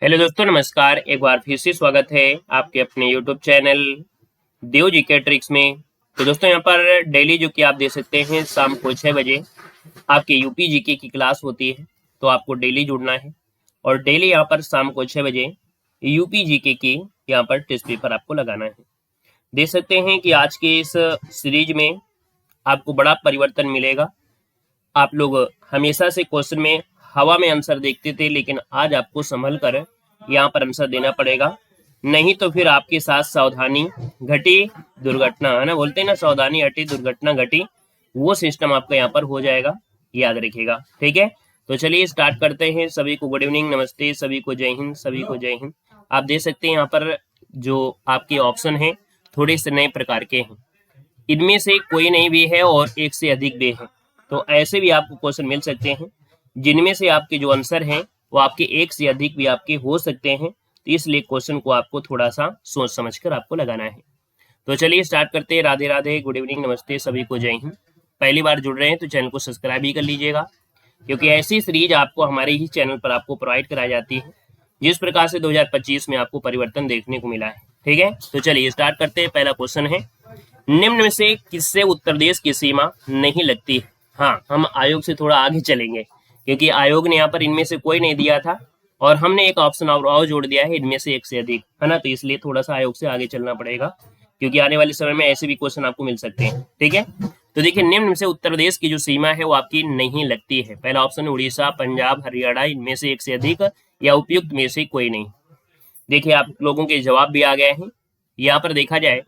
Hello दोस्तों, नमस्कार। एक बार फिर से स्वागत है आपके अपने यूट्यूब चैनल देव जीके ट्रिक्स में। तो दोस्तों, यहाँ पर डेली जो कि आप दे सकते हैं शाम को 6 बजे आपके यूपी जीके की क्लास होती है। तो आपको डेली जुड़ना है और डेली यहाँ पर शाम को 6 बजे यूपी जीके की यहाँ पर टेस्ट पेपर आपको लगाना है। देख सकते हैं कि आज के इस सीरीज में आपको बड़ा परिवर्तन मिलेगा। आप लोग हमेशा से क्वेश्चन में हवा में आंसर देखते थे, लेकिन आज आपको संभल कर यहाँ पर आंसर देना पड़ेगा, नहीं तो फिर आपके साथ सावधानी घटी दुर्घटना, है ना, बोलते हैं ना, सावधानी हटी दुर्घटना घटी। वो सिस्टम आपका यहाँ पर हो जाएगा, याद रखिएगा। ठीक है, तो चलिए स्टार्ट करते हैं। सभी को गुड इवनिंग, नमस्ते, सभी को जय हिंद, सभी को जय हिंद। आप देख सकते हैं यहाँ पर जो आपके ऑप्शन है थोड़े से नए प्रकार के हैं। इनमें से कोई नहीं भी है और एक से अधिक भी है। तो ऐसे भी आपको क्वेश्चन मिल सकते हैं जिनमें से आपके जो आंसर हैं वो आपके एक से अधिक भी आपके हो सकते हैं। तो इसलिए क्वेश्चन को आपको थोड़ा सा सोच समझकर आपको लगाना है। तो चलिए स्टार्ट करते हैं। राधे राधे, गुड इवनिंग, नमस्ते, सभी को जय हिंद। पहली बार जुड़ रहे हैं तो चैनल को सब्सक्राइब भी कर लीजिएगा, क्योंकि ऐसी सीरीज आपको हमारे ही चैनल पर आपको प्रोवाइड कराई जाती है जिस प्रकार से 2025 में आपको परिवर्तन देखने को मिला है। ठीक है, तो चलिए स्टार्ट करते हैं। पहला क्वेश्चन है, निम्न में से किससे उत्तर प्रदेश की सीमा नहीं लगती है? हाँ, हम आयोग से थोड़ा आगे चलेंगे, क्योंकि आयोग ने यहाँ पर इनमें से कोई नहीं दिया था और हमने एक ऑप्शन और जोड़ दिया है, इनमें से एक से अधिक, है ना। तो इसलिए थोड़ा सा आयोग से आगे चलना पड़ेगा, क्योंकि आने वाले समय में ऐसे भी क्वेश्चन आपको मिल सकते हैं। ठीक है, तो देखिए, निम्न में से उत्तर प्रदेश की जो सीमा है वो आपकी नहीं लगती है। पहला ऑप्शन उड़ीसा, पंजाब, हरियाणा, इनमें से एक से अधिक या उपयुक्त में से कोई नहीं। देखिए, आप लोगों के जवाब भी आ गए हैं। यहाँ पर देखा जाए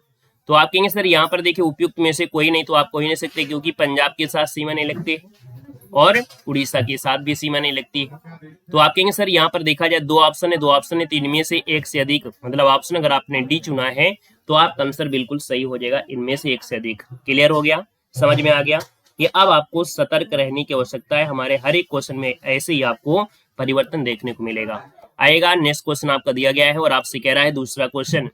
तो आप कहेंगे सर यहाँ पर देखिए उपयुक्त में से कोई नहीं, तो आप कह नहीं सकते, क्योंकि पंजाब के साथ सीमा नहीं लगती है और उड़ीसा के साथ भी सीमा नहीं लगती है। तो आप कहेंगे सर यहाँ पर देखा जाए दो ऑप्शन है, तो इनमें से एक से अधिक, मतलब ऑप्शन अगर आपने डी चुना है तो आपका आंसर बिल्कुल सही हो जाएगा, इनमें से एक से अधिक। क्लियर हो गया, समझ में आ गया। ये अब आपको सतर्क रहने की आवश्यकता है। हमारे हर एक क्वेश्चन में ऐसे ही आपको परिवर्तन देखने को मिलेगा आएगा। नेक्स्ट क्वेश्चन आपका दिया गया है और आपसे कह रहा है दूसरा क्वेश्चन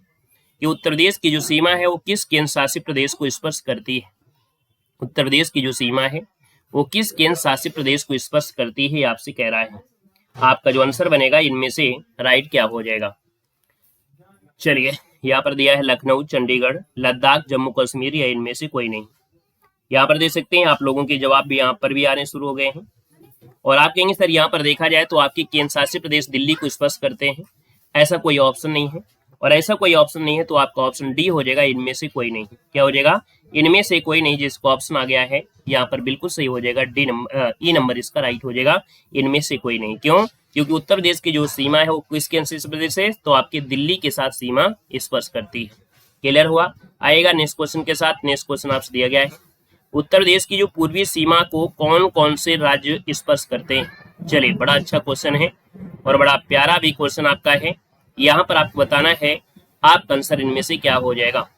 कि उत्तर प्रदेश की जो सीमा है वो किस केंद्र शासित प्रदेश को स्पर्श करती है? उत्तर प्रदेश की जो सीमा है वो किस केंद्र शासित प्रदेश को स्पर्श करती है, आपसे कह रहा है। आपका जो आंसर बनेगा इनमें से राइट क्या हो जाएगा? चलिए, यहाँ पर दिया है लखनऊ, चंडीगढ़, लद्दाख, जम्मू कश्मीर, या इनमें से कोई नहीं। यहाँ पर देख सकते हैं आप लोगों के जवाब भी यहाँ पर भी आने शुरू हो गए हैं। और आप कहेंगे सर यहाँ पर देखा जाए तो आपके केंद्र शासित प्रदेश दिल्ली को स्पर्श करते हैं, ऐसा कोई ऑप्शन नहीं है। और ऐसा कोई ऑप्शन नहीं है तो आपका ऑप्शन डी हो जाएगा, इनमें से कोई नहीं। क्या हो जाएगा? इनमें से कोई नहीं। जिसको ऑप्शन आ गया है यहाँ पर बिल्कुल सही हो जाएगा, डी नंबर, ई नंबर इसका राइट हो जाएगा, इनमें से कोई नहीं। क्यों? क्योंकि उत्तर प्रदेश की जो सीमा है वो किस केंद्र शासित प्रदेश है, तो आपके दिल्ली के साथ सीमा स्पर्श करती है। क्लियर हुआ? आएगा नेक्स्ट क्वेश्चन के साथ। नेक्स्ट क्वेश्चन आपसे दिया गया है, उत्तर प्रदेश की जो पूर्वी सीमा को कौन कौन से राज्य स्पर्श करते हैं? चलिए, बड़ा अच्छा क्वेश्चन है और बड़ा प्यारा भी क्वेश्चन आपका है। यहाँ पर आपको बताना है आपका आंसर इनमें से क्या हो जाएगा।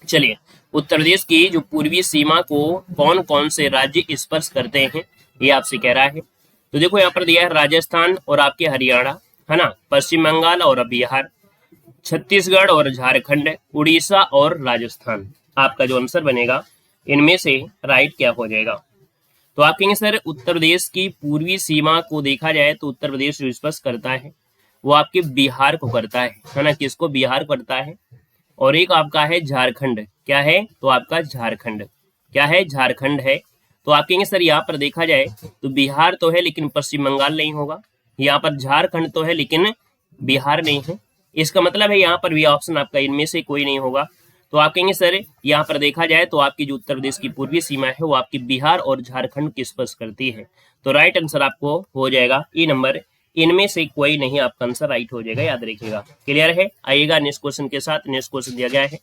चलिए, उत्तर प्रदेश की जो पूर्वी सीमा को कौन कौन से राज्य स्पर्श करते हैं, ये आपसे कह रहा है। तो देखो, यहाँ पर दिया है राजस्थान और आपके हरियाणा, है ना, पश्चिम बंगाल और बिहार, छत्तीसगढ़ और झारखंड, उड़ीसा और राजस्थान। आपका जो आंसर बनेगा इनमें से राइट क्या हो जाएगा? तो आप कहेंगे सर उत्तर प्रदेश की पूर्वी सीमा को देखा जाए तो उत्तर प्रदेश जो स्पर्श करता है वो आपके बिहार को करता है ना। किसको? बिहार करता है। और एक आपका है झारखंड। क्या है? तो आपका झारखंड क्या है? झारखंड है। तो आप कहेंगे सर यहाँ पर देखा जाए तो बिहार तो है लेकिन पश्चिम बंगाल नहीं होगा, यहाँ पर झारखंड तो है लेकिन बिहार नहीं है। इसका मतलब है यहाँ पर भी ऑप्शन आपका इनमें से कोई नहीं होगा। तो आप कहेंगे सर यहाँ पर देखा जाए तो आपकी जो उत्तर प्रदेश की पूर्वी सीमा है वो आपकी बिहार और झारखंड की स्पर्श करती है। तो राइट आंसर आपको हो जाएगा ई नंबर, इनमें से कोई नहीं। आपका आंसर राइट हो जाएगा, याद रखिएगा। क्लियर है? आइएगा नेक्स्ट क्वेश्चन के साथ। नेक्स्ट क्वेश्चन दिया गया है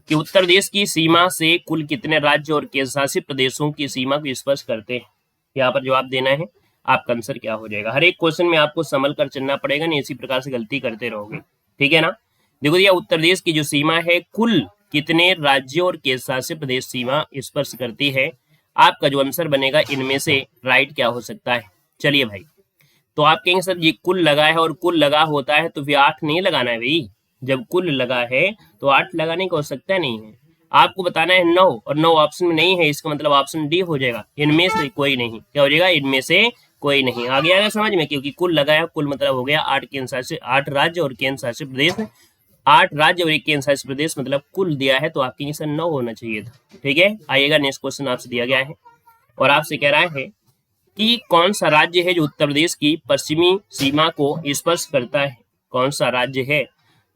कि उत्तर प्रदेश की सीमा से कुल कितने राज्य और केंद्र शासित प्रदेशों की सीमा को स्पर्श करते हैं? यहाँ पर जवाब देना है, आपका आंसर क्या हो जाएगा। हर एक क्वेश्चन में आपको संभल कर चलना पड़ेगा, नहीं इसी प्रकार से गलती करते रहोगे। ठीक है ना? देखो, यह उत्तर प्रदेश की जो सीमा है कुल कितने राज्यों और केंद्र शासित प्रदेश सीमा स्पर्श करती है? आपका जो आंसर बनेगा इनमें से राइट क्या हो सकता है? चलिए भाई, तो आप कहेंगे सर ये कुल लगा है और कुल लगा होता है तो फिर 8 नहीं लगाना है भाई। जब कुल लगा है तो 8 लगाने की आवश्यकता नहीं है। आपको बताना है 9, और 9 ऑप्शन में नहीं है, इसका मतलब ऑप्शन डी हो जाएगा, इनमें से कोई नहीं। क्या हो जाएगा? इनमें से कोई नहीं। आ गया ना समझ में, क्योंकि कुल लगाया, कुल मतलब हो गया 8 केंद्र शासित, 8 राज्य और केंद्र शासित प्रदेश, 8 राज्य और 1 केंद्र शासित प्रदेश, मतलब कुल दिया है तो आपके आंसर 9 होना चाहिए था। ठीक है, आइएगा नेक्स्ट क्वेश्चन आपसे दिया गया है और आपसे कह रहा है कि कौन सा राज्य है जो उत्तर प्रदेश की पश्चिमी सीमा को स्पर्श करता है। कौन सा राज्य है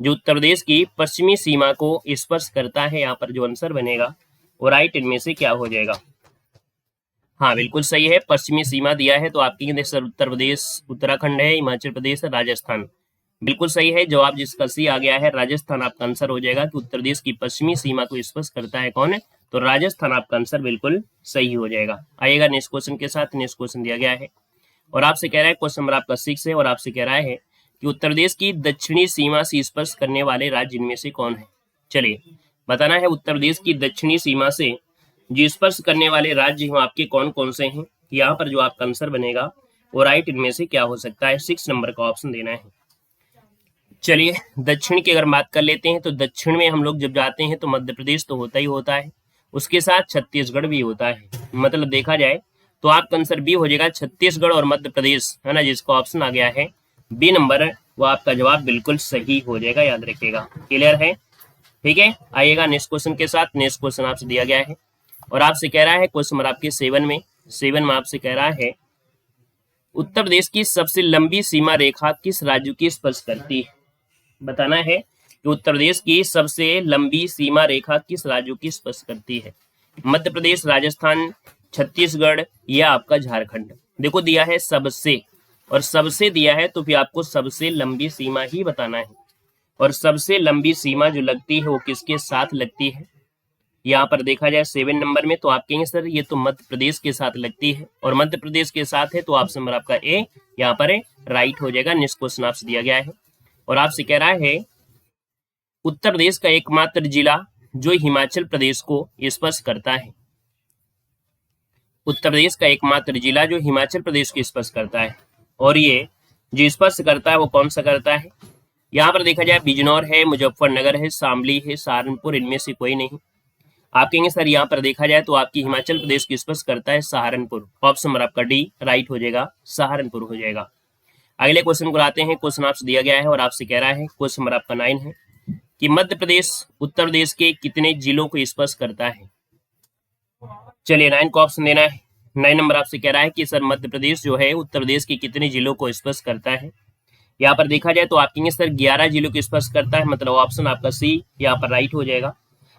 जो उत्तर प्रदेश की पश्चिमी सीमा को स्पर्श करता है। यहाँ पर जो आंसर बनेगा वो राइट इनमें से क्या हो जाएगा। हाँ बिल्कुल सही है, पश्चिमी सीमा दिया है तो आपकी सर उत्तर प्रदेश, उत्तराखंड है, हिमाचल प्रदेश है, राजस्थान। बिल्कुल सही है, जवाब जिसका सी आ गया है राजस्थान आपका आंसर हो जाएगा कि उत्तर प्रदेश की पश्चिमी सीमा को स्पर्श करता है कौन है, तो राजस्थान आपका आंसर बिल्कुल सही हो जाएगा। आइएगा नेक्स्ट क्वेश्चन के साथ। नेक्स्ट क्वेश्चन दिया गया है और आपसे कह रहा है, क्वेश्चन नंबर आपका 6 है और आपसे कह रहा है कि उत्तर प्रदेश की दक्षिणी सीमा से स्पर्श करने वाले राज्य इनमें से कौन है। चलिए बताना है, उत्तर प्रदेश की दक्षिणी सीमा से जो स्पर्श करने वाले राज्य हैं आपके कौन कौन से हैं। यहाँ पर जो आपका आंसर बनेगा वो राइट इनमें से क्या हो सकता है, 6 नंबर का ऑप्शन देना है। चलिए दक्षिण की अगर बात कर लेते हैं तो दक्षिण में हम लोग जब जाते हैं तो मध्य प्रदेश तो होता ही होता है, उसके साथ छत्तीसगढ़ भी होता है। मतलब देखा जाए तो आपका आंसर बी हो जाएगा, छत्तीसगढ़ और मध्य प्रदेश, है ना, जिसका ऑप्शन आ गया है बी नंबर, वो आपका जवाब बिल्कुल सही हो जाएगा, याद रखिएगा। क्लियर है, ठीक है। आइएगा नेक्स्ट क्वेश्चन के साथ। नेक्स्ट क्वेश्चन आपसे दिया गया है और आपसे कह रहा है, क्वेश्चन नंबर आपके 7 में आपसे कह रहा है उत्तर प्रदेश की सबसे लंबी सीमा रेखा किस राज्य की स्पर्श करती है। बताना है कि उत्तर प्रदेश की सबसे लंबी सीमा रेखा किस राज्यों की स्पर्श करती है। मध्य प्रदेश, राजस्थान, छत्तीसगढ़ या आपका झारखंड। देखो दिया है सबसे, और सबसे दिया है तो फिर आपको सबसे लंबी सीमा ही बताना है, और सबसे लंबी सीमा जो लगती है वो किसके साथ लगती है। यहाँ पर देखा जाए 7 नंबर में तो आप कहेंगे सर ये तो मध्य प्रदेश के साथ लगती है, और मध्य प्रदेश के साथ है तो ऑप्शन नंबर आपका ए यहाँ पर राइट हो जाएगा। नेक्स्ट क्वेश्चन आपसे दिया गया है और आपसे कह रहा है उत्तर प्रदेश का एकमात्र जिला जो हिमाचल प्रदेश को स्पर्श करता है। उत्तर प्रदेश का एकमात्र जिला जो हिमाचल प्रदेश को स्पर्श करता है, और ये जो स्पर्श करता है वो कौन सा करता है। यहाँ पर देखा जाए बिजनौर है, मुजफ्फरनगर है, शामली है, सहारनपुर, इनमें से कोई नहीं। आप कहेंगे सर यहाँ पर देखा जाए तो आपकी हिमाचल प्रदेश की स्पर्श करता है सहारनपुर। ऑप्शन नंबर आपका डी राइट हो जाएगा, सहारनपुर हो जाएगा। अगले क्वेश्चन को आते हैं। क्वेश्चन आपसे दिया गया है और आपसे कह रहा है, क्वेश्चन नंबर आपका 9 है कि मध्य प्रदेश उत्तर प्रदेश के कितने जिलों को स्पर्श करता है। चलिए 9 को ऑप्शन देना है। 9 नंबर आपसे कह रहा है कि सर मध्य प्रदेश जो है उत्तर प्रदेश के कितने जिलों को स्पर्श करता है। यहाँ पर देखा जाए तो आप कहेंगे सर 11 जिलों को स्पर्श करता है, मतलब ऑप्शन आपका सी यहाँ पर राइट हो जाएगा।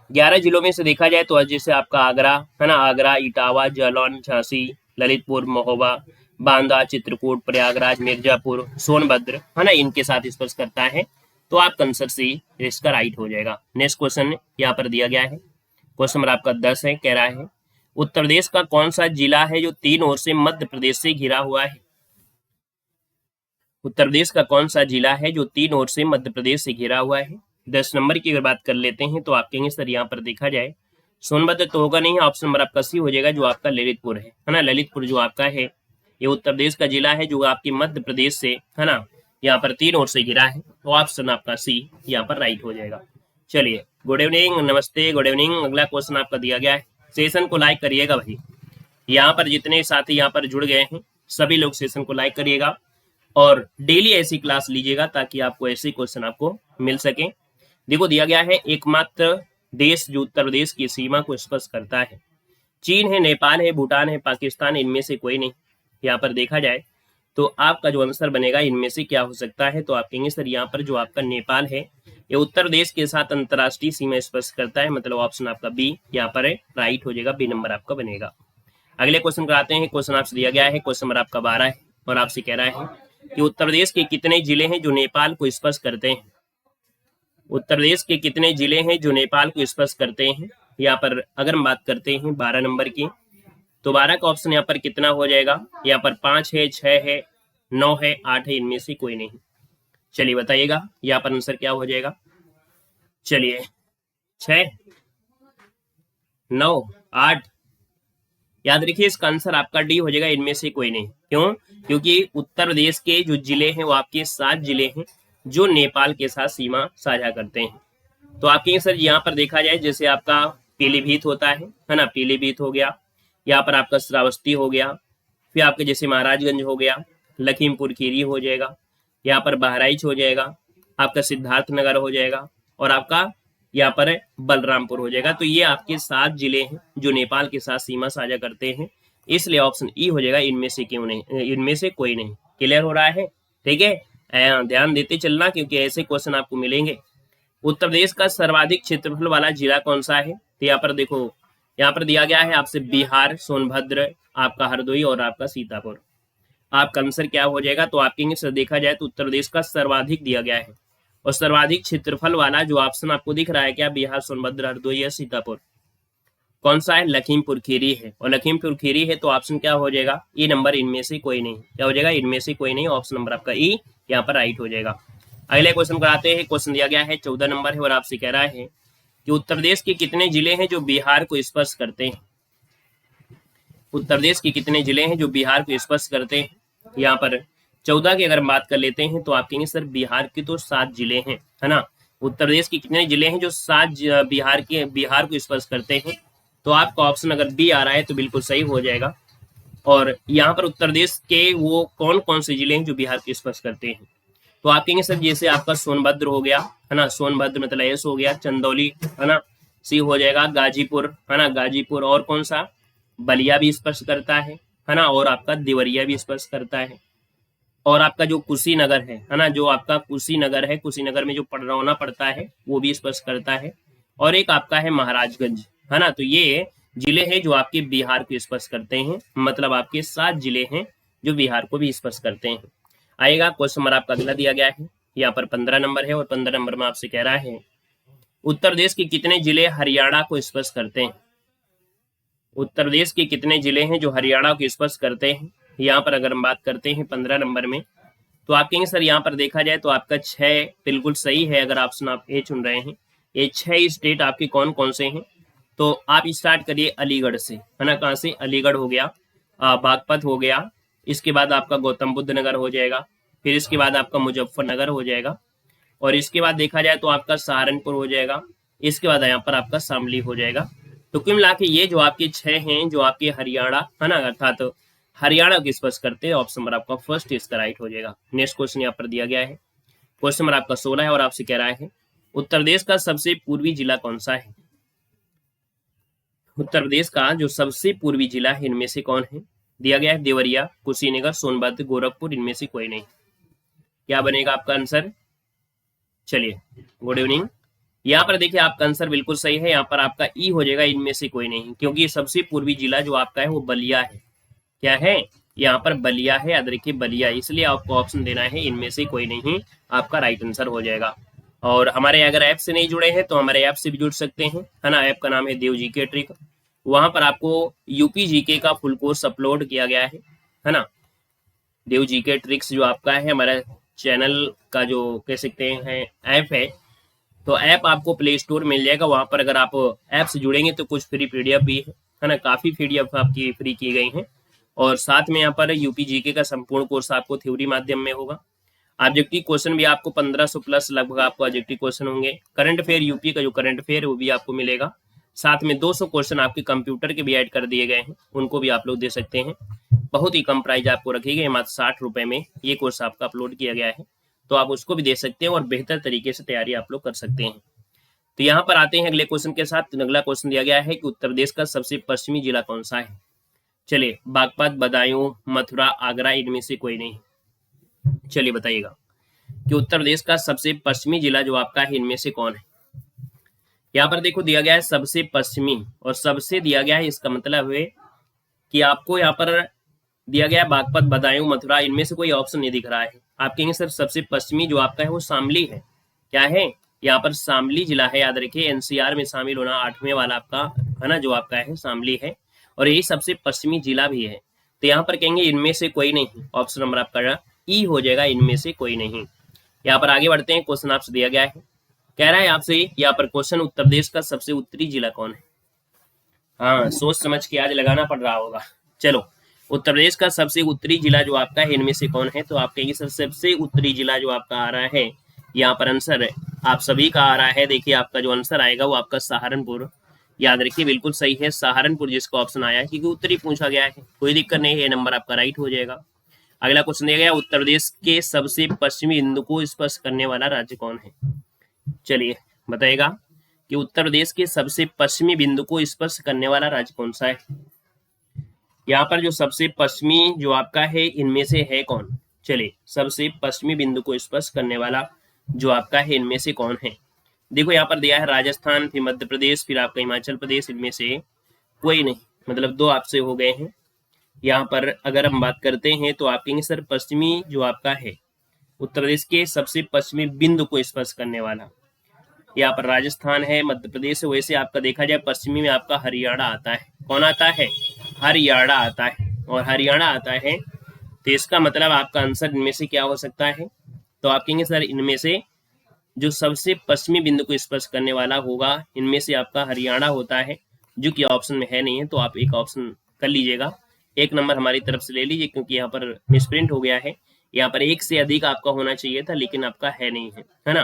11 जिलों में से देखा जाए तो जैसे आपका आगरा है ना, आगरा, इटावा, जालौन, झांसी, ललितपुर, महोबा, बांदा, चित्रकूट, प्रयागराज, मिर्जापुर, सोनभद्र, है ना, इनके साथ स्पर्श करता है, तो आपका आंसर सी इसका राइट हो जाएगा। नेक्स्ट क्वेश्चन यहाँ पर दिया गया है, क्वेश्चन नंबर आपका 10 है। कह रहा है उत्तर प्रदेश का कौन सा जिला है जो 3 ओर से मध्य प्रदेश से घिरा हुआ है। उत्तर प्रदेश का कौन सा जिला है जो 3 ओर से मध्य प्रदेश से घिरा हुआ है। 10 नंबर की अगर बात कर लेते हैं तो आप कहेंगे सर यहाँ पर देखा जाए सोनभद्र तो होगा नहीं, ऑप्शन नंबर आपका सी हो जाएगा जो आपका ललितपुर है ना। ललितपुर जो आपका है ये उत्तर प्रदेश का जिला है जो आपके मध्य प्रदेश से, है ना, यहाँ पर 3 ओर से घिरा है, तो ऑप्शन आपका सी यहाँ पर राइट हो जाएगा। चलिए गुड इवनिंग, नमस्ते, गुड इवनिंग। अगला क्वेश्चन आपका दिया गया है, सेशन को लाइक करिएगा भाई। यहाँ पर जितने साथी यहाँ पर जुड़ गए हैं सभी लोग सेशन को लाइक करिएगा और डेली ऐसी क्लास लीजिएगा ताकि आपको ऐसे क्वेश्चन आपको मिल सके। देखो दिया गया है एकमात्र देश जो उत्तर प्रदेश की सीमा को स्पर्श करता है। चीन है, नेपाल है, भूटान है, पाकिस्तान, इनमें से कोई नहीं। यहाँ पर देखा जाए तो आपका जो आंसर बनेगा इनमें से क्या हो सकता है, तो आप कहेंगे सर यहाँ पर जो आपका नेपाल है ये उत्तर प्रदेश के साथ अंतर्राष्ट्रीय सीमा स्पर्श करता है, मतलब ऑप्शन आपका बी यहाँ पर है राइट हो जाएगा, बी नंबर आपका बनेगा। अगले क्वेश्चन को आते हैं। क्वेश्चन आपसे दिया गया है, क्वेश्चन नंबर आपका 12 है और आपसे कह रहा है कि उत्तर प्रदेश के कितने जिले हैं जो नेपाल को स्पर्श करते हैं। उत्तर प्रदेश के कितने जिले हैं जो नेपाल को स्पर्श करते हैं। यहाँ पर अगर हम बात करते हैं 12 नंबर की तो 12 का ऑप्शन यहाँ पर कितना हो जाएगा, यहाँ पर 5 है, 6 है, 9 है, 8 है, इनमें से कोई नहीं। चलिए बताइएगा यहाँ पर आंसर क्या हो जाएगा। चलिए 6, 9, 8, याद रखिए इसका आंसर आपका डी हो जाएगा, इनमें से कोई नहीं। क्यों? क्योंकि उत्तर प्रदेश के जो जिले हैं वो आपके 7 जिले हैं जो नेपाल के साथ सीमा साझा करते हैं। तो आपके सर यहाँ पर देखा जाए जैसे आपका पीलीभीत होता है ना, पीलीभीत हो गया, यहाँ पर आपका श्रावस्ती हो गया, फिर आपके जैसे महाराजगंज हो गया, लखीमपुर खीरी हो जाएगा, यहाँ पर बहराइच हो जाएगा, आपका सिद्धार्थ नगर हो जाएगा, और आपका यहाँ पर बलरामपुर हो जाएगा। तो ये आपके 7 जिले हैं जो नेपाल के साथ सीमा साझा करते हैं, इसलिए ऑप्शन ई हो जाएगा, इनमें से क्यों नहीं, इनमें से कोई नहीं। क्लियर हो रहा है? ठीक है, ध्यान देते चलना क्योंकि ऐसे क्वेश्चन आपको मिलेंगे। उत्तर प्रदेश का सर्वाधिक क्षेत्रफल वाला जिला कौन सा है? तो यहाँ पर देखो, यहाँ पर दिया गया है आपसे बिहार, सोनभद्र, आपका हरदोई और आपका सीतापुर। आपका आंसर क्या हो जाएगा? तो आपके से देखा जाए तो उत्तर प्रदेश का सर्वाधिक दिया गया है, और सर्वाधिक क्षेत्रफल वाला जो ऑप्शन आपको दिख रहा है क्या, बिहार, सोनभद्र, हरदोई या सीतापुर, कौन सा है? लखीमपुर खीरी है। और लखीमपुर खीरी है तो ऑप्शन क्या हो जाएगा? ई नंबर, इनमें से कोई नहीं। क्या हो जाएगा? इनमें से कोई नहीं। ऑप्शन नंबर आपका ई यहाँ पर राइट हो जाएगा। अगले क्वेश्चन कराते हैं। क्वेश्चन दिया गया है 14 नंबर है, और आपसे कह रहा है कि उत्तर प्रदेश के कितने जिले हैं जो बिहार को स्पर्श करते हैं? उत्तर प्रदेश के कितने जिले हैं जो बिहार को स्पर्श करते हैं? यहाँ पर 14 की अगर हम बात कर लेते हैं तो आप कहेंगे सर बिहार के तो 7 जिले हैं, है ना। उत्तर प्रदेश के कितने जिले हैं जो 7 बिहार को स्पर्श करते हैं? तो आपका ऑप्शन अगर बी आ रहा है तो बिल्कुल सही हो जाएगा। और यहाँ पर उत्तर प्रदेश के वो कौन कौन से जिले हैं जो बिहार को स्पर्श करते हैं? तो आप कहेंगे सर जैसे आपका सोनभद्र हो गया, है ना, सोनभद्र मतलब एस हो गया, चंदौली, है ना, सी हो जाएगा, गाजीपुर, है ना, गाजीपुर, और कौन सा, बलिया भी स्पर्श करता है ना, और आपका देवरिया भी स्पर्श करता है, और आपका जो कुशीनगर है ना, जो आपका कुशीनगर है, कुशीनगर में जो पडरौना पड़ता है वो भी स्पर्श करता है, और एक आपका है महाराजगंज, है ना। तो ये जिले हैं जो आपके बिहार को स्पर्श करते हैं, मतलब आपके 7 जिले हैं जो बिहार को भी स्पर्श करते हैं। आएगा क्वेश्चन नंबर आपका अगला दिया गया है, यहाँ पर 15 नंबर है, और 15 नंबर में आपसे कह रहा है उत्तर प्रदेश के कितने जिले हरियाणा को स्पर्श करते हैं? उत्तर प्रदेश के कितने जिले हैं जो हरियाणा को स्पर्श करते हैं? यहाँ पर अगर हम बात करते हैं 15 नंबर में, तो आप कहेंगे सर यहाँ पर देखा जाए तो आपका 6 बिल्कुल सही है। अगर ऑप्शन आप ए चुन रहे हैं, ये 6 स्टेट आपके कौन कौन से हैं? तो आप स्टार्ट करिए अलीगढ़ से, है ना। कहाँ से? अलीगढ़ हो गया, बागपत हो गया, इसके बाद आपका गौतम बुद्ध नगर हो जाएगा, फिर इसके बाद आपका मुजफ्फरनगर हो जाएगा, और इसके बाद देखा जाए तो आपका सहारनपुर हो जाएगा, इसके बाद यहाँ पर आपका शामली हो जाएगा। तो कुल मिला के ये जो आपके 6 हैं जो आपके हरियाणा, है ना, अर्थात तो हरियाणा को स्पर्श करते हैं। ऑप्शन नंबर आपका फर्स्ट इसका राइट हो जाएगा। नेक्स्ट क्वेश्चन यहाँ पर दिया गया है, क्वेश्चन नंबर आपका 16 है, और आपसे कह रहा है उत्तर प्रदेश का सबसे पूर्वी जिला कौन सा है? उत्तर प्रदेश का जो सबसे पूर्वी जिला है इनमें से कौन है? दिया गया है देवरिया, कुशीनगर, सोनभद्र, गोरखपुर, इनमें से कोई नहीं। क्या बनेगा आपका आंसर? चलिए, गुड इवनिंग। यहाँ पर देखिए आपका आंसर बिल्कुल सही है, यहाँ पर आपका ई हो जाएगा, इनमें से कोई नहीं, क्योंकि सबसे पूर्वी जिला जो आपका है वो बलिया है। क्या है? यहाँ पर बलिया है, याद रखिए बलिया, इसलिए आपको ऑप्शन देना है इनमें से कोई नहीं, आपका राइट आंसर हो जाएगा। और हमारे अगर ऐप से नहीं जुड़े हैं तो हमारे ऐप से भी जुड़ सकते हैं, है ना। ऐप का नाम है देव जीके ट्रिक, वहां पर आपको यूपी जीके का फुल कोर्स अपलोड किया गया है ना। देव जीके ट्रिक्स जो आपका है हमारा चैनल का जो कह सकते हैं ऐप है, तो ऐप आपको प्ले स्टोर मिल जाएगा। वहां पर अगर आप ऐप से जुड़ेंगे तो कुछ फ्री पीडीएफ भी है ना, काफी पीडीएफ आपकी फ्री की गई हैं, और साथ में यहाँ पर यूपी जीके का संपूर्ण कोर्स आपको थ्योरी माध्यम में होगा। ऑब्जेक्टिव क्वेश्चन भी आपको 1500 प्लस लगभग आपको ऑब्जेक्टिव क्वेश्चन होंगे। करंट अफेयर यूपी का जो करंट अफेयर है वो भी आपको मिलेगा, साथ में 200 क्वेश्चन आपके कंप्यूटर के भी ऐड कर दिए गए हैं, उनको भी आप लोग दे सकते हैं। बहुत ही कम प्राइस आपको रखी गई, मात्र 60 रुपए में ये कोर्स आपका अपलोड किया गया है, तो आप उसको भी दे सकते हैं और बेहतर तरीके से तैयारी आप लोग कर सकते हैं। तो यहाँ पर आते हैं अगले क्वेश्चन के साथ। अगला क्वेश्चन दिया गया है कि उत्तर प्रदेश का सबसे पश्चिमी जिला कौन सा है? चलिए, बागपत, बदायूं, मथुरा, आगरा, इनमें से कोई नहीं। चलिए बताइएगा कि उत्तर प्रदेश का सबसे पश्चिमी जिला जो आपका है इनमें से कौन है? यहाँ पर देखो दिया गया है सबसे पश्चिमी, और सबसे दिया गया है, इसका मतलब है कि आपको यहाँ पर दिया गया है बागपत, बदायूं, मथुरा, इनमें से कोई ऑप्शन नहीं दिख रहा है। आप कहेंगे सर सबसे पश्चिमी जो आपका है वो शामली है। क्या है? यहाँ पर शामली जिला है, याद रखिए एनसीआर में शामिल होना 8वें वाला आपका, है ना, जो आपका है शामली है, और यही सबसे पश्चिमी जिला भी है। तो यहाँ पर कहेंगे इनमें से कोई नहीं, ऑप्शन नंबर आपका ई हो जाएगा, इनमें से कोई नहीं। यहाँ पर आगे बढ़ते हैं, क्वेश्चन आपसे दिया गया है, कह रहा है आपसे यहाँ पर क्वेश्चन उत्तर प्रदेश का सबसे उत्तरी जिला कौन है? हाँ, सोच समझ के आज लगाना पड़ रहा होगा। चलो, उत्तर प्रदेश का सबसे उत्तरी जिला जो आपका है इनमें से कौन है? तो आप कहेंगे सर सबसे उत्तरी जिला जो आपका आ रहा है, यहाँ पर आंसर आप सभी का आ रहा है। देखिए आपका जो आंसर आएगा वो आपका सहारनपुर, याद रखिए बिल्कुल सही है सहारनपुर जिसका ऑप्शन आया है, क्योंकि उत्तरी पूछा गया है, कोई दिक्कत नहीं है, ये नंबर आपका राइट हो जाएगा। अगला क्वेश्चन दिया गया, उत्तर प्रदेश के सबसे पश्चिमी बिंदु को स्पर्श करने वाला राज्य कौन है? चलिए बताइएगा कि उत्तर प्रदेश के सबसे पश्चिमी बिंदु को स्पर्श करने वाला राज्य कौन सा है। यहाँ पर जो सबसे पश्चिमी जो आपका है इनमें से है कौन? चलिए सबसे पश्चिमी बिंदु को स्पर्श करने वाला जो आपका है इनमें से कौन है? देखो यहाँ पर दिया है राजस्थान, फिर मध्य प्रदेश, फिर आपका हिमाचल प्रदेश, इनमें से कोई नहीं, मतलब दो आपसे हो गए हैं। यहाँ पर अगर हम बात करते हैं तो आप कहेंगे सर पश्चिमी जो आपका है उत्तर प्रदेश के सबसे पश्चिमी बिंदु को स्पर्श करने वाला, यहाँ पर राजस्थान है, मध्य प्रदेश है। वैसे आपका देखा जाए पश्चिमी में आपका हरियाणा आता है। कौन आता है? हरियाणा आता है, और हरियाणा आता है तो इसका मतलब आपका आंसर इनमें से क्या हो सकता है? तो आप कहेंगे सर इनमें से जो सबसे पश्चिमी बिंदु को स्पर्श करने वाला होगा इनमें से आपका हरियाणा होता है, जो कि ऑप्शन में है नहीं है, तो आप एक ऑप्शन कर लीजिएगा, एक नंबर हमारी तरफ से ले लीजिए, क्योंकि यहाँ पर मिसप्रिंट हो गया है। यहाँ पर एक से अधिक आपका होना चाहिए था, लेकिन आपका है नहीं है ना।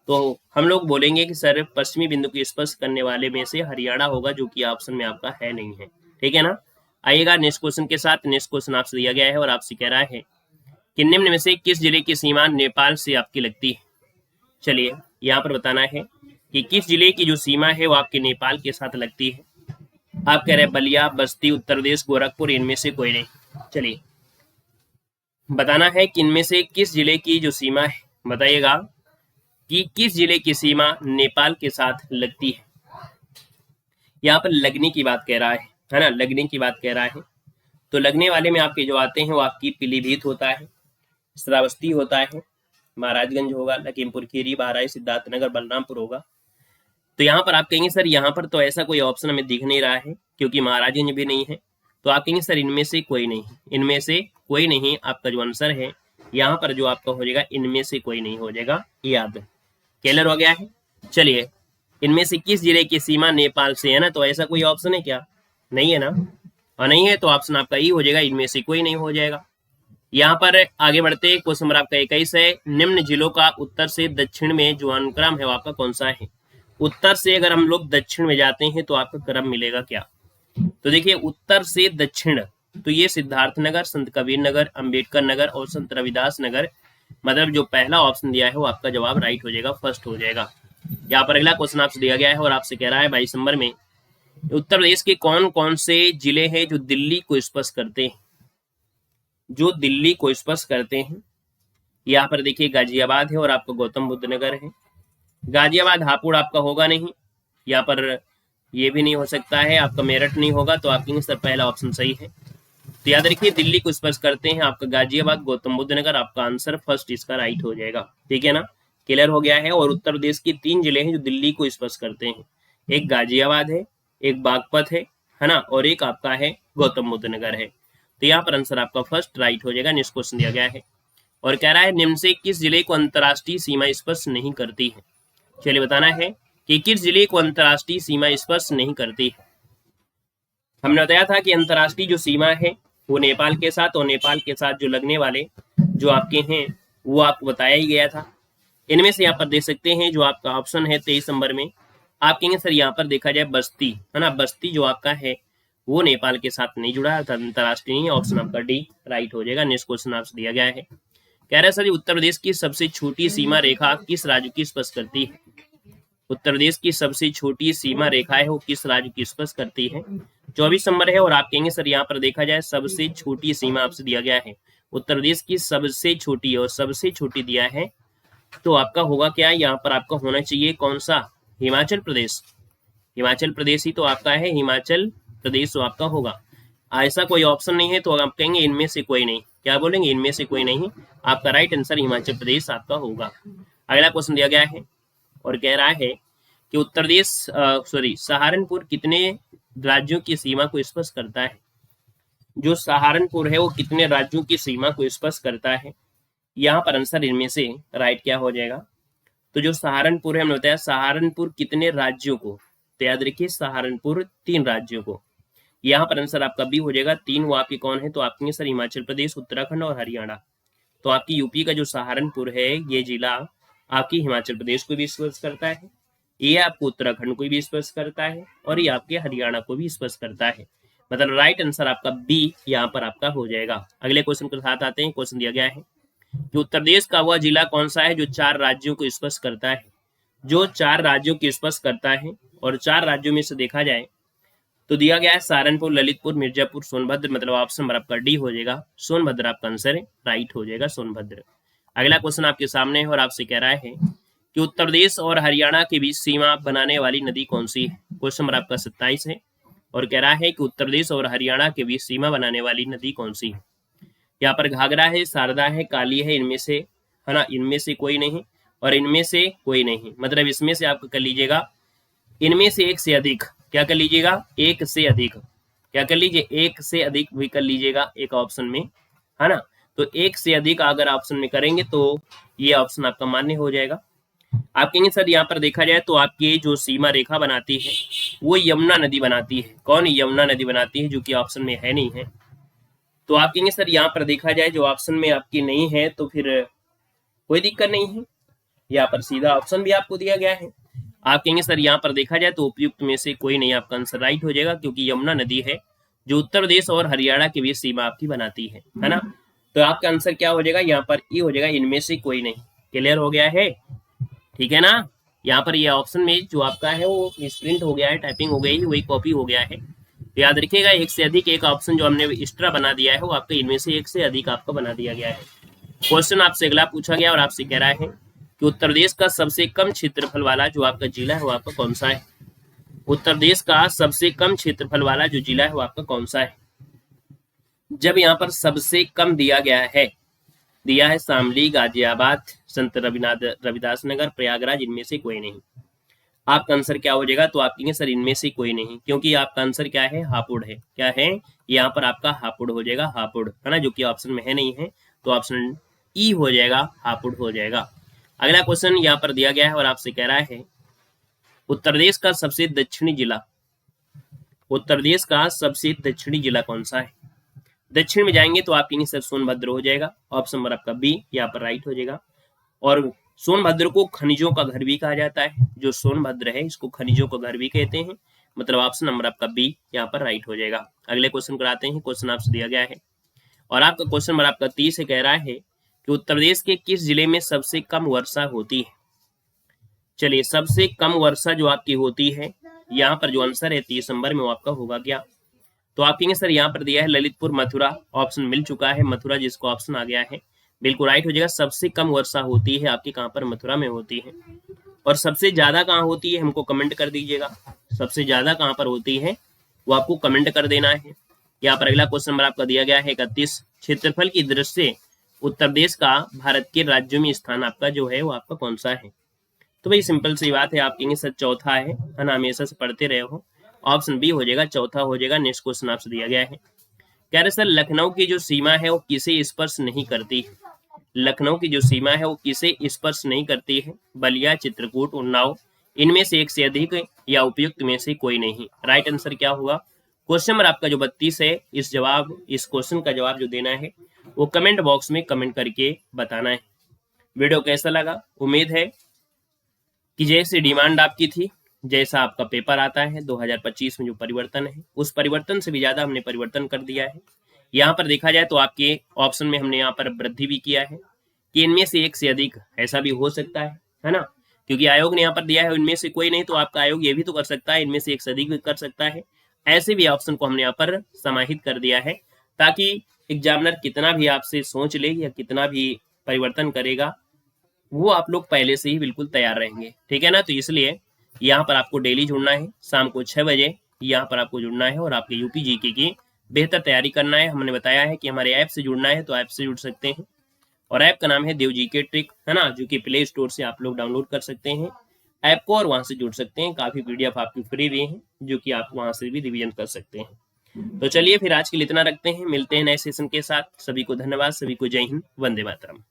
तो हम लोग बोलेंगे कि सर पश्चिमी बिंदु को स्पर्श करने वाले में से हरियाणा होगा, जो कि ऑप्शन में आपका है नहीं है। ठीक है ना। आइएगा नेक्स्ट क्वेश्चन के साथ। नेक्स्ट क्वेश्चन आपसे दिया गया है और आपसे कह रहा है कि निम्न में से किस जिले की सीमा नेपाल से आपकी लगती है? चलिए यहाँ पर बताना है कि किस जिले की जो सीमा है वो आपके नेपाल के साथ लगती है। आप कह रहे हैं बलिया, बस्ती, उत्तर प्रदेश, गोरखपुर, इनमें से कोई नहीं। चलिए बताना है कि इनमें से किस जिले की जो सीमा है, बताइएगा कि किस जिले की सीमा नेपाल के साथ लगती है। यहाँ पर लगने की बात कह रहा है ना, लगने की बात कह रहा है। तो लगने वाले में आपके जो आते हैं वो आपकी पीलीभीत होता है, श्रावस्ती होता है, महाराजगंज होगा, लखीमपुर खीरी, बहराइच, सिद्धार्थनगर, बलरामपुर होगा। तो यहाँ पर आप कहेंगे सर यहाँ पर तो ऐसा कोई ऑप्शन हमें दिख नहीं रहा है, क्योंकि महाराजगंज भी नहीं है। तो आप कहेंगे सर इनमें से कोई नहीं, इनमें से कोई नहीं आपका जो आंसर है यहाँ पर जो आपका हो जाएगा इनमें से कोई नहीं हो जाएगा, याद क्लियर हो गया है। चलिए इनमें से किस जिले की सीमा नेपाल से है ना, तो ऐसा कोई ऑप्शन है क्या? नहीं है ना, और नहीं है तो ऑप्शन आपका ई हो जाएगा, इनमें से कोई नहीं हो जाएगा। यहाँ पर आगे बढ़ते क्वेश्चन नंबर आपका 21 है, निम्न जिलों का उत्तर से दक्षिण में जो अनुक्रम है वो आपका कौन सा है? उत्तर से अगर हम लोग दक्षिण में जाते हैं तो आपका क्रम मिलेगा क्या? तो देखिए उत्तर से दक्षिण, तो ये सिद्धार्थनगर, संत कबीर नगर, अंबेडकर नगर और संत रविदास नगर, मतलब जो पहला ऑप्शन दिया है वो आपका जवाब राइट हो जाएगा, फर्स्ट हो जाएगा। यहाँ पर अगला क्वेश्चन आपसे दिया गया है और आपसे कह रहा है 22 नंबर में उत्तर प्रदेश के कौन कौन से जिले हैं जो दिल्ली को स्पर्श करते हैं? जो दिल्ली को स्पर्श करते हैं, यहाँ पर देखिए गाजियाबाद है और आपका गौतम बुद्ध नगर है। गाजियाबाद हापुड़ आपका होगा नहीं, यहाँ पर ये भी नहीं हो सकता है, आपका मेरठ नहीं होगा, तो आपके सर पहला ऑप्शन सही है। तो याद रखिए दिल्ली को स्पर्श करते हैं आपका गाजियाबाद, गौतम बुद्ध नगर, आपका आंसर फर्स्ट इसका राइट हो जाएगा। ठीक है ना, क्लियर हो गया है। और उत्तर प्रदेश के 3 जिले हैं जो दिल्ली को स्पर्श करते हैं, एक गाजियाबाद है, एक बागपत है ना, और एक आपका है गौतम बुद्ध नगर है। तो यहाँ पर आंसर आपका फर्स्ट राइट हो जाएगा। नेक्स्ट क्वेश्चन दिया गया है और कह रहा है निम्न से किस जिले को अंतर्राष्ट्रीय सीमा स्पर्श नहीं करती है? चलिए बताना है कि किस जिले को अंतर्राष्ट्रीय सीमा स्पर्श नहीं करती है। हमने बताया था कि अंतर्राष्ट्रीय जो सीमा है वो नेपाल के साथ, और नेपाल के साथ जो लगने वाले जो आपके हैं वो आपको बताया ही गया था। इनमें से यहाँ पर देख सकते हैं जो आपका ऑप्शन है 23 नंबर में, आप कहेंगे सर यहाँ पर देखा जाए बस्ती है ना, बस्ती जो आपका है वो नेपाल के साथ नहीं जुड़ा है, अंतर्राष्ट्रीय नहीं, ऑप्शन आपका डी राइट हो जाएगा। नेक्स्ट क्वेश्चन आपसे दिया गया है, कह रहा है सर उत्तर प्रदेश की सबसे छोटी सीमा रेखा किस राज्य की स्पर्श करती है? उत्तर प्रदेश की सबसे छोटी सीमा रेखा है वो किस राज्य की स्पर्श करती है? 24 नंबर है और आप कहेंगे सर यहाँ पर देखा जाए सबसे छोटी सीमा आपसे दिया गया है उत्तर प्रदेश की सबसे छोटी, और सबसे छोटी दिया है तो आपका होगा क्या? यहाँ पर आपका होना चाहिए कौन सा? हिमाचल प्रदेश। हिमाचल प्रदेश ही तो आपका है, हिमाचल प्रदेश तो आपका होगा। ऐसा कोई ऑप्शन नहीं है तो आप कहेंगे इनमें से कोई नहीं, क्या बोलेंगे? इनमें से कोई नहीं, आपका राइट आंसर हिमाचल प्रदेश आपका होगा। अगला क्वेश्चन दिया गया है और कह रहा है कि उत्तर प्रदेश सहारनपुर कितने राज्यों की सीमा को स्पर्श करता है? जो सहारनपुर है वो कितने राज्यों की सीमा को स्पर्श करता है? यहाँ पर आंसर इनमें से राइट क्या हो जाएगा? तो जो सहारनपुर है हमने बताया सहारनपुर कितने राज्यों को, तो याद रखिए सहारनपुर 3 राज्यों को। यहाँ पर आंसर आपका बी हो जाएगा। 3 वो आपके कौन है? तो आपके सर हिमाचल प्रदेश, उत्तराखंड और हरियाणा। तो आपकी यूपी का जो सहारनपुर है ये जिला आपकी हिमाचल प्रदेश को भी स्पर्श करता है, ये आपको उत्तराखंड को भी स्पर्श करता है और ये आपके हरियाणा को भी स्पर्श करता है। मतलब राइट आंसर आपका बी यहाँ पर आपका हो जाएगा। अगले क्वेश्चन के साथ आते हैं। क्वेश्चन दिया गया है कि उत्तर प्रदेश का वह जिला कौन सा है जो 4 राज्यों को स्पर्श करता है। जो 4 राज्यों को स्पर्श करता है, और 4 राज्यों में से देखा जाए तो दिया गया है सहारनपुर, ललितपुर, मिर्जापुर, सोनभद्र। मतलब ऑप्शन नंबर आपका डी हो जाएगा, सोनभद्र आपका आंसर है, राइट हो जाएगा सोनभद्र। अगला क्वेश्चन आपके सामने है और आपसे कह रहा है कि उत्तर प्रदेश और हरियाणा के बीच सीमा बनाने वाली नदी कौन सी है। क्वेश्चन नंबर आपका 27 है और कह रहा है कि उत्तर प्रदेश और हरियाणा के बीच सीमा बनाने वाली नदी कौन सी है। यहाँ पर घाघरा है, शारदा है, काली है, इनमें से, है ना, इनमें से कोई नहीं और इनमें से कोई नहीं। मतलब इसमें से आप कर लीजिएगा इनमें से एक से अधिक। क्या कर लीजिएगा, एक से अधिक। क्या कर लीजिए, एक से अधिक भी कर लीजिएगा एक ऑप्शन में, है ना। तो एक से अधिक अगर ऑप्शन में करेंगे तो ये ऑप्शन आपका मान्य हो जाएगा। आप कहेंगे सर यहाँ पर देखा जाए तो आपकी जो सीमा रेखा बनाती है वो यमुना नदी बनाती है। कौन यमुना नदी बनाती है, जो कि ऑप्शन में है नहीं है। तो आप कहेंगे सर यहाँ पर देखा जाए जो ऑप्शन में आपकी नहीं है तो फिर कोई दिक्कत नहीं है, यहाँ पर सीधा ऑप्शन भी आपको दिया गया है। आप कहेंगे सर यहाँ पर देखा जाए तो उपयुक्त में से कोई नहीं, आपका आंसर राइट हो जाएगा, क्योंकि यमुना नदी है जो उत्तर प्रदेश और हरियाणा के बीच सीमा आपकी बनाती है ना। तो आपका आंसर क्या हो जाएगा, यहाँ पर ई हो जाएगा, इनमें से कोई नहीं। क्लियर हो गया है, ठीक है ना। यहाँ पर ये ऑप्शन में जो आपका है वो मिसप्रिंट हो गया है, टाइपिंग हो गई, वही कॉपी हो गया है। तो याद रखिएगा एक से अधिक एक ऑप्शन जो हमने एक्स्ट्रा बना दिया है वो आपका इनमें से एक से अधिक आपका बना दिया गया है। क्वेश्चन आपसे अगला पूछा गया और आपसे कह रहा है कि उत्तर प्रदेश का सबसे कम क्षेत्रफल वाला जो आपका जिला है वो आपका कौन सा है। उत्तर प्रदेश का सबसे कम क्षेत्रफल वाला जो जिला है वो आपका कौन सा है। जब यहाँ पर सबसे कम दिया गया है, दिया है शामली, गाजियाबाद, संत रविदास नगर, प्रयागराज, इनमें से कोई नहीं। आपका आंसर क्या हो जाएगा, तो आप कहेंगे सर इनमें से कोई नहीं, क्योंकि आपका आंसर क्या है, हापुड़ है। क्या है, यहाँ पर आपका हापुड़ हो जाएगा, हापुड़, है ना, जो कि ऑप्शन में है नहीं है। तो ऑप्शन ई हो जाएगा, हापुड़ हो जाएगा। अगला क्वेश्चन यहाँ पर दिया गया है और आपसे कह रहा है उत्तर प्रदेश का सबसे दक्षिणी जिला, उत्तर प्रदेश का सबसे दक्षिणी जिला कौन सा है। दक्षिण में जाएंगे तो आप कहेंगे सर सोनभद्र हो जाएगा, ऑप्शन नंबर आपका बी यहाँ पर राइट हो जाएगा। और सोनभद्र को खनिजों का घर भी कहा जाता है। जो सोनभद्र है इसको खनिजों का घर भी कहते हैं। मतलब ऑप्शन नंबर आपका बी यहाँ पर राइट हो जाएगा। अगले क्वेश्चन कराते हैं। क्वेश्चन आपसे दिया गया है और आपका क्वेश्चन नंबर आपका 30 कह रहा है कि उत्तर प्रदेश के किस जिले में सबसे कम वर्षा होती है। चलिए, सबसे कम वर्षा जो आपकी होती है, यहाँ पर जो आंसर है 30 नंबर में वो आपका होगा क्या। तो आप कहेंगे सर यहाँ पर दिया है ललितपुर, मथुरा, ऑप्शन मिल चुका है मथुरा, जिसको ऑप्शन आ गया है, बिल्कुल राइट हो जाएगा। सबसे कम वर्षा होती है आपकी कहाँ पर, मथुरा में होती है। और सबसे ज्यादा कहाँ होती है हमको कमेंट कर दीजिएगा। सबसे ज्यादा कहाँ पर होती है वो आपको कमेंट कर देना है। यहाँ पर अगला क्वेश्चन नंबर आपका दिया गया है 31, क्षेत्रफल की दृष्टि से उत्तर प्रदेश का भारत के राज्यों में स्थान आपका जो है वो आपका कौन सा है। तो भाई सिंपल सी बात है, आप कहेंगे सर चौथा है ना, हमेशा से पढ़ते रहे हो, ऑप्शन बी हो जाएगा, चौथा हो जाएगा। नेक्स्ट क्वेश्चन आपसे दिया गया है, कह रहे सर लखनऊ की जो सीमा है वो किसे स्पर्श नहीं करती। लखनऊ की जो सीमा है वो किसे स्पर्श नहीं करती है। बलिया, चित्रकूट, उन्नाव, इनमें से एक से अधिक या उपयुक्त में से कोई नहीं। राइट आंसर क्या होगा, क्वेश्चन नंबर आपका जो 32 है, इस क्वेश्चन का जवाब जो देना है वो कमेंट बॉक्स में कमेंट करके बताना है। वीडियो कैसा लगा, उम्मीद है कि जैसे डिमांड आपकी थी, जैसा आपका पेपर आता है 2025 में जो परिवर्तन है, उस परिवर्तन से भी ज्यादा हमने परिवर्तन कर दिया है। यहाँ पर देखा जाए तो आपके ऑप्शन में हमने यहाँ पर वृद्धि भी किया है कि इनमें से एक से अधिक, ऐसा भी हो सकता है ना, क्योंकि आयोग ने यहाँ पर दिया है इनमें से कोई नहीं, तो आपका आयोग ये भी तो कर सकता है इनमें से एक से अधिक भी कर सकता है। ऐसे भी ऑप्शन को हमने यहाँ पर समाहित कर दिया है, ताकि एग्जामिनर कितना भी आपसे सोच ले या कितना भी परिवर्तन करेगा, वो आप लोग पहले से ही बिल्कुल तैयार रहेंगे, ठीक है ना। तो इसलिए यहाँ पर आपको डेली जुड़ना है, शाम को 6 बजे यहाँ पर आपको जुड़ना है और आपके यूपी जीके की बेहतर तैयारी करना है। हमने बताया है कि हमारे ऐप से जुड़ना है, तो ऐप से जुड़ सकते हैं और ऐप का नाम है देव जीके ट्रिक, है ना, जो कि प्ले स्टोर से आप लोग डाउनलोड कर सकते हैं ऐप को और वहां से जुड़ सकते हैं। काफी पीडीएफ आपकी फ्री भी है, जो कि आप वहां से भी रिवीजन कर सकते हैं। तो चलिए फिर आज के लिए इतना रखते हैं, मिलते हैं नए सेशन के साथ। सभी को धन्यवाद, सभी को जय हिंद, वंदे मातरम।